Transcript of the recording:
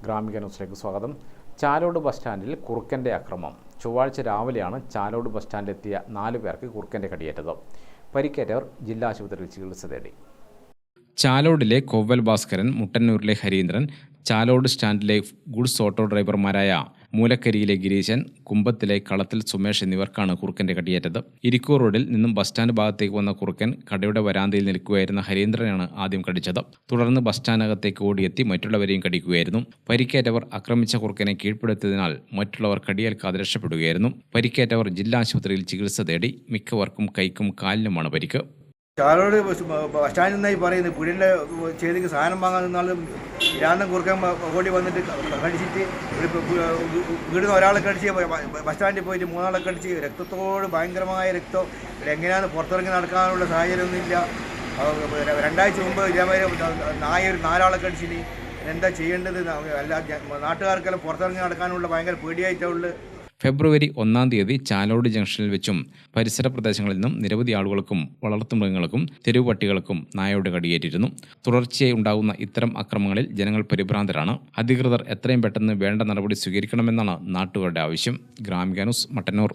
ഗ്രാമിക ന്യൂസിലേക്ക് സ്വാഗതം. ചാലോട് ബസ് സ്റ്റാൻഡിൽ കുറുക്കൻ്റെ അക്രമം. ചൊവ്വാഴ്ച രാവിലെയാണ് ചാലോട് ബസ് സ്റ്റാൻഡിലെത്തിയ 4 പേർക്ക് കുറുക്കൻ്റെ കടിയേറ്റത്. പരിക്കേറ്റവർ ജില്ലാ ആശുപത്രിയിൽ ചികിത്സ തേടി. ചാലോടിലെ കൊവ്വൽ ഭാസ്കരൻ, മുട്ടന്നൂരിലെ ഹരീന്ദ്രൻ, ചാലോട് സ്റ്റാൻഡിലെ ഗുഡ്സ് ഓട്ടോ ഡ്രൈവർമാരായ മൂലക്കരിയിലെ ഗിരീശൻ, കുമ്പത്തിലെ കളത്തിൽ സുമേഷ് എന്നിവർക്കാണ് കുറുക്കൻ്റെ കടിയേറ്റത്. ഇരിക്കൂർ റോഡിൽ നിന്നും ബസ് സ്റ്റാൻഡ് ഭാഗത്തേക്ക് വന്ന കുറുക്കൻ കടയുടെ വരാന്തയിൽ നിൽക്കുകയായിരുന്ന ഹരീന്ദ്രനാണ് ആദ്യം കടിച്ചത്. തുടർന്ന് ബസ് സ്റ്റാൻഡിനകത്തേക്ക് ഓടിയെത്തി മറ്റുള്ളവരെയും കടിക്കുകയായിരുന്നു. പരിക്കേറ്റവർ ആക്രമിച്ച കുറുക്കനെ കീഴ്പ്പെടുത്തിയതിനാൽ മറ്റുള്ളവർ കടിയേൽക്കാതെ രക്ഷപ്പെടുകയായിരുന്നു. പരിക്കേറ്റവർ ജില്ലാ ആശുപത്രിയിൽ ചികിത്സ തേടി. മിക്കവർക്കും കൈക്കും കാലിനുമാണ് പരിക്ക്. ചാലോട് ബസ് സ്റ്റാൻഡിൽ നിന്നായി പറയുന്നത് പുഴയുടെ ചെയ്തിക്ക് സാധനം വാങ്ങാൻ നിന്നാലും രാണ്ടം കുറുക്കാൻ ഓടി വന്നിട്ട് കടിച്ചിട്ട് വീടുന്ന ഒരാളെ കടിച്ച് ബസ് സ്റ്റാൻഡിൽ പോയിട്ട് 3 ആളെ കടിച്ച് രക്തത്തോട് ഭയങ്കരമായ രക്തം. എങ്ങനെയാണ് പുറത്തിറങ്ങി നടക്കാനുള്ള സാഹചര്യമൊന്നുമില്ല. 2 ആഴ്ച മുമ്പ് ഇതേമാതിരി 4 ആളെ കടിച്ചിന്. എന്താ ചെയ്യേണ്ടത്? എല്ലാ നാട്ടുകാർക്കെല്ലാം പുറത്തിറങ്ങി നടക്കാനുള്ള ഭയങ്കര പേടിയായിട്ടുള്ളത്. ഫെബ്രുവരി 1-ാം തീയതി ചാലോട് ജംഗ്ഷനിൽ വെച്ചും പരിസര പ്രദേശങ്ങളിൽ നിന്നും നിരവധി ആളുകൾക്കും വളർത്തുമൃഗങ്ങൾക്കും തെരുവ് പട്ടികൾക്കും നായയുടെ കടിയേറ്റിരുന്നു. തുടർച്ചയായി ഉണ്ടാകുന്ന ഇത്തരം അക്രമങ്ങളിൽ ജനങ്ങൾ പരിഭ്രാന്തരാണ്. അധികൃതർ എത്രയും പെട്ടെന്ന് വേണ്ട നടപടി സ്വീകരിക്കണമെന്നാണ് നാട്ടുകാരുടെ ആവശ്യം. ഗ്രാമിക ന്യൂസ്, മട്ടന്നൂർ.